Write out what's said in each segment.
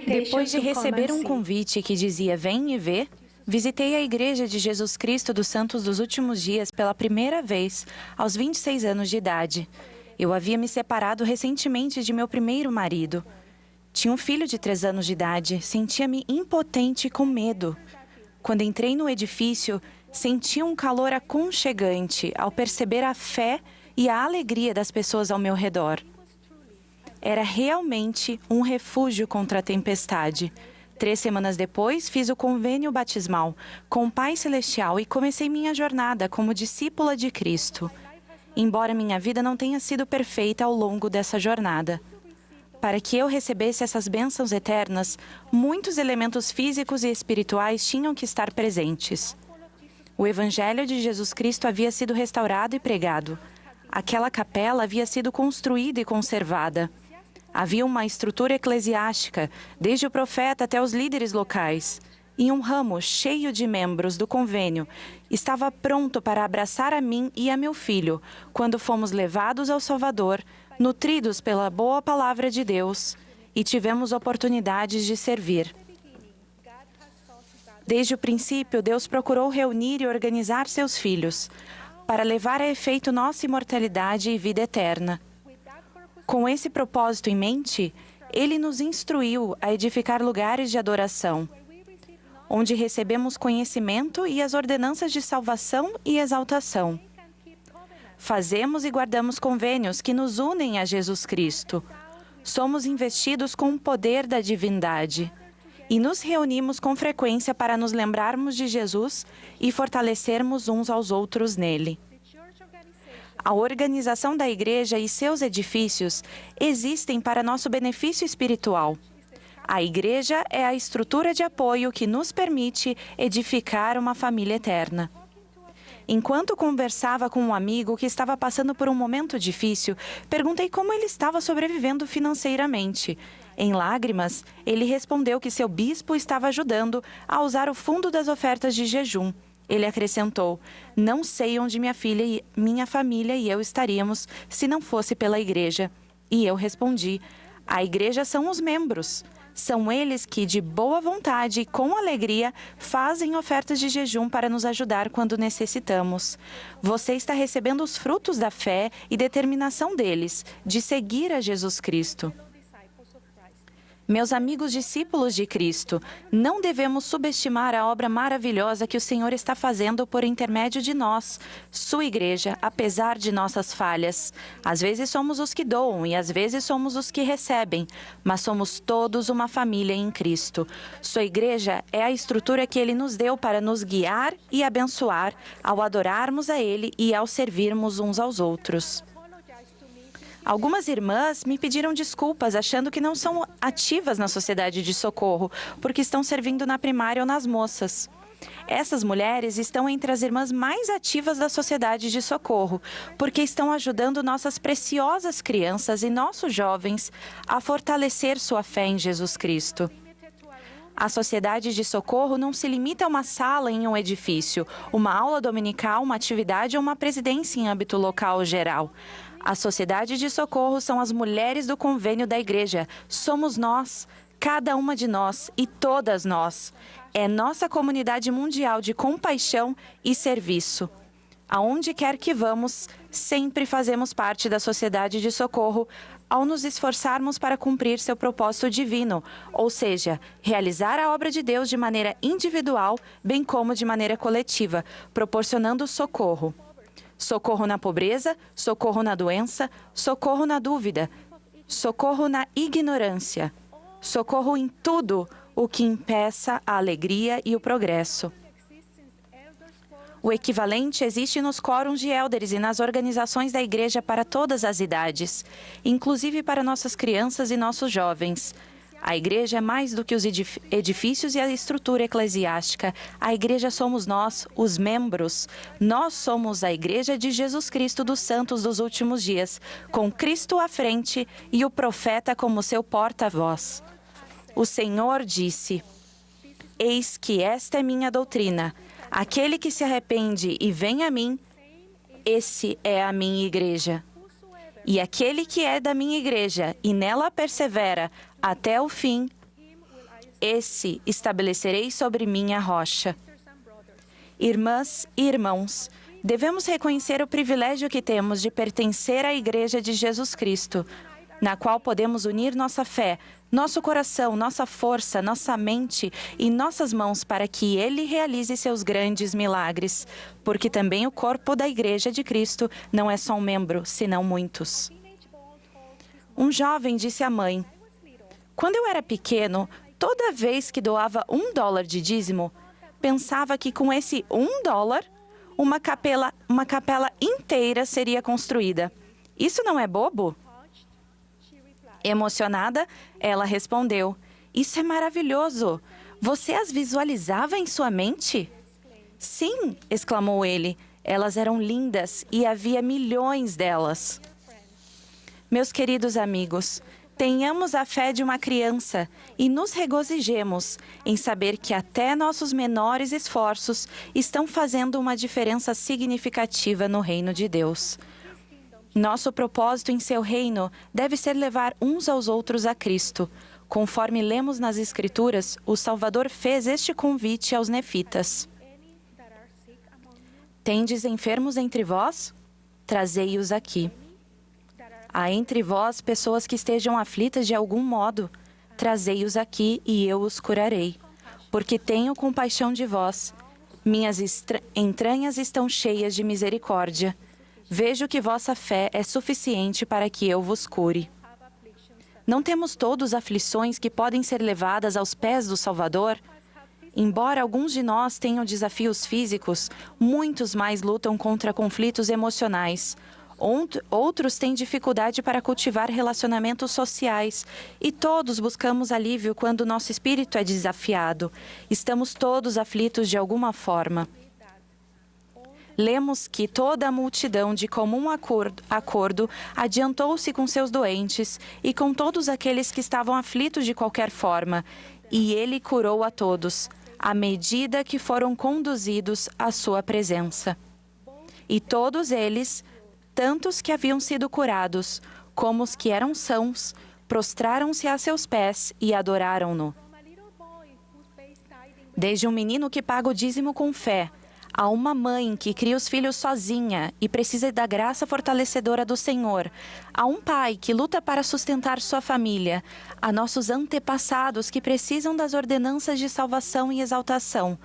Depois de receber um convite que dizia "Vem e vê", visitei a Igreja de Jesus Cristo dos Santos dos Últimos Dias pela primeira vez, aos 26 anos de idade. Eu havia me separado recentemente de meu primeiro marido. Tinha um filho de 3 anos de idade. Sentia-me impotente e com medo. Quando entrei no edifício, senti um calor aconchegante ao perceber a fé e a alegria das pessoas ao meu redor. Era realmente um refúgio contra a tempestade. 3 semanas depois, fiz o convênio batismal com o Pai Celestial e comecei minha jornada como discípula de Cristo. Embora minha vida não tenha sido perfeita ao longo dessa jornada. Para que eu recebesse essas bênçãos eternas, muitos elementos físicos e espirituais tinham que estar presentes. O Evangelho de Jesus Cristo havia sido restaurado e pregado. Aquela capela havia sido construída e conservada. Havia uma estrutura eclesiástica, desde o profeta até os líderes locais. E um ramo cheio de membros do convênio estava pronto para abraçar a mim e a meu filho quando fomos levados ao Salvador, nutridos pela boa palavra de Deus, e tivemos oportunidades de servir. Desde o princípio, Deus procurou reunir e organizar seus filhos para levar a efeito nossa imortalidade e vida eterna. Com esse propósito em mente, Ele nos instruiu a edificar lugares de adoração, onde recebemos conhecimento e as ordenanças de salvação e exaltação. Fazemos e guardamos convênios que nos unem a Jesus Cristo. Somos investidos com o poder da divindade e nos reunimos com frequência para nos lembrarmos de Jesus e fortalecermos uns aos outros nele. A organização da igreja e seus edifícios existem para nosso benefício espiritual. A igreja é a estrutura de apoio que nos permite edificar uma família eterna. Enquanto conversava com um amigo que estava passando por um momento difícil, perguntei como ele estava sobrevivendo financeiramente. Em lágrimas, ele respondeu que seu bispo estava ajudando a usar o fundo das ofertas de jejum. Ele acrescentou: "Não sei onde minha família e eu estaríamos se não fosse pela igreja." E eu respondi: "A igreja são os membros. São eles que, de boa vontade e com alegria, fazem ofertas de jejum para nos ajudar quando necessitamos. Você está recebendo os frutos da fé e determinação deles, de seguir a Jesus Cristo." Meus amigos discípulos de Cristo, não devemos subestimar a obra maravilhosa que o Senhor está fazendo por intermédio de nós, sua igreja, apesar de nossas falhas. Às vezes somos os que doam e às vezes somos os que recebem, mas somos todos uma família em Cristo. Sua igreja é a estrutura que Ele nos deu para nos guiar e abençoar ao adorarmos a Ele e ao servirmos uns aos outros. Algumas irmãs me pediram desculpas achando que não são ativas na sociedade de socorro, porque estão servindo na primária ou nas moças. Essas mulheres estão entre as irmãs mais ativas da sociedade de socorro, porque estão ajudando nossas preciosas crianças e nossos jovens a fortalecer sua fé em Jesus Cristo. A sociedade de socorro não se limita a uma sala em um edifício, uma aula dominical, uma atividade ou uma presidência em âmbito local ou geral. A sociedade de socorro são as mulheres do convênio da igreja. Somos nós, cada uma de nós e todas nós. É nossa comunidade mundial de compaixão e serviço. Aonde quer que vamos, sempre fazemos parte da sociedade de socorro ao nos esforçarmos para cumprir seu propósito divino, ou seja, realizar a obra de Deus de maneira individual, bem como de maneira coletiva, proporcionando socorro. Socorro na pobreza, socorro na doença, socorro na dúvida, socorro na ignorância, socorro em tudo o que impeça a alegria e o progresso. O equivalente existe nos quóruns de élderes e nas organizações da igreja para todas as idades, inclusive para nossas crianças e nossos jovens. A igreja é mais do que os edifícios e a estrutura eclesiástica. A igreja somos nós, os membros. Nós somos a igreja de Jesus Cristo dos Santos dos Últimos Dias, com Cristo à frente e o profeta como seu porta-voz. O Senhor disse: "Eis que esta é minha doutrina. Aquele que se arrepende e vem a mim, esse é a minha igreja. E aquele que é da minha igreja e nela persevera até o fim, esse estabelecerei sobre minha rocha. Irmãs e irmãos, devemos reconhecer o privilégio que temos de pertencer à Igreja de Jesus Cristo, na qual podemos unir nossa fé, nosso coração, nossa força, nossa mente e nossas mãos para que Ele realize seus grandes milagres, porque também o corpo da Igreja de Cristo não é só um membro, senão muitos. Um jovem disse à mãe: "Quando eu era pequeno, toda vez que doava $1 de dízimo, pensava que com esse $1, uma capela inteira seria construída. Isso não é bobo?" Emocionada, ela respondeu: "Isso é maravilhoso! Você as visualizava em sua mente?" "Sim", exclamou ele. "Elas eram lindas e havia milhões delas." Meus queridos amigos, tenhamos a fé de uma criança e nos regozijemos em saber que até nossos menores esforços estão fazendo uma diferença significativa no reino de Deus. Nosso propósito em seu reino deve ser levar uns aos outros a Cristo. Conforme lemos nas Escrituras, o Salvador fez este convite aos nefitas: "Tendes enfermos entre vós? Trazei-os aqui. Há entre vós pessoas que estejam aflitas de algum modo? Trazei-os aqui e eu os curarei. Porque tenho compaixão de vós. Minhas entranhas estão cheias de misericórdia. Vejo que vossa fé é suficiente para que eu vos cure." Não temos todos aflições que podem ser levadas aos pés do Salvador? Embora alguns de nós tenham desafios físicos, muitos mais lutam contra conflitos emocionais. Outros têm dificuldade para cultivar relacionamentos sociais. E todos buscamos alívio quando nosso espírito é desafiado. Estamos todos aflitos de alguma forma. Lemos que toda a multidão, de comum acordo, adiantou-se com seus doentes e com todos aqueles que estavam aflitos de qualquer forma, e ele curou a todos, à medida que foram conduzidos à sua presença. E todos eles, tanto os que haviam sido curados, como os que eram sãos, prostraram-se a seus pés e adoraram-no. Desde um menino que paga o dízimo com fé, a uma mãe que cria os filhos sozinha e precisa da graça fortalecedora do Senhor, a um pai que luta para sustentar sua família, a nossos antepassados que precisam das ordenanças de salvação e exaltação,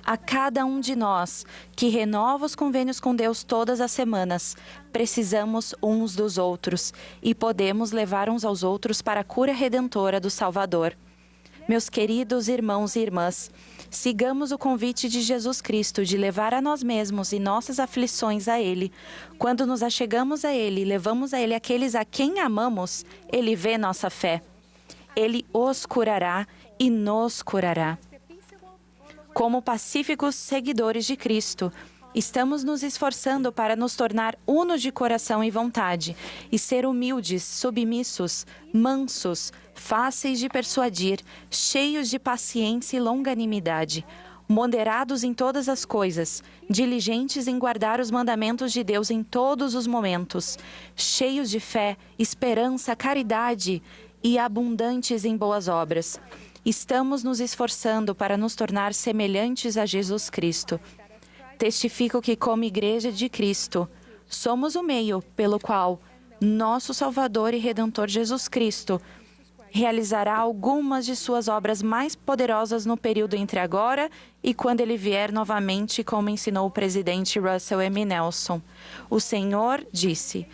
a cada um de nós que renova os convênios com Deus todas as semanas, precisamos uns dos outros e podemos levar uns aos outros para a cura redentora do Salvador. Meus queridos irmãos e irmãs, sigamos o convite de Jesus Cristo de levar a nós mesmos e nossas aflições a Ele. Quando nos achegamos a Ele e levamos a Ele aqueles a quem amamos, Ele vê nossa fé. Ele os curará e nos curará. Como pacíficos seguidores de Cristo, estamos nos esforçando para nos tornar unos de coração e vontade, e ser humildes, submissos, mansos, fáceis de persuadir, cheios de paciência e longanimidade, moderados em todas as coisas, diligentes em guardar os mandamentos de Deus em todos os momentos, cheios de fé, esperança, caridade e abundantes em boas obras. Estamos nos esforçando para nos tornar semelhantes a Jesus Cristo. Testifico que, como Igreja de Cristo, somos o meio pelo qual nosso Salvador e Redentor Jesus Cristo realizará algumas de suas obras mais poderosas no período entre agora e quando ele vier novamente, como ensinou o presidente Russell M. Nelson. O Senhor disse: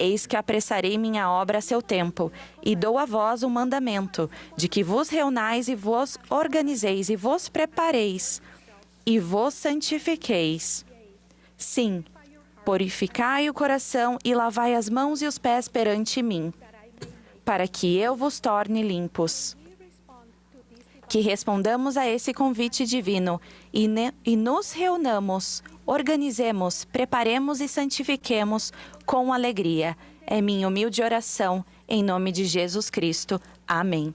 "Eis que apressarei minha obra a seu tempo, e dou a vós o mandamento, de que vos reunais e vos organizeis e vos prepareis, e vos santifiqueis. Sim, purificai o coração e lavai as mãos e os pés perante mim, para que eu vos torne limpos." Que respondamos a esse convite divino e nos reunamos, organizemos, preparemos e santifiquemos com alegria. É minha humilde oração, em nome de Jesus Cristo. Amém.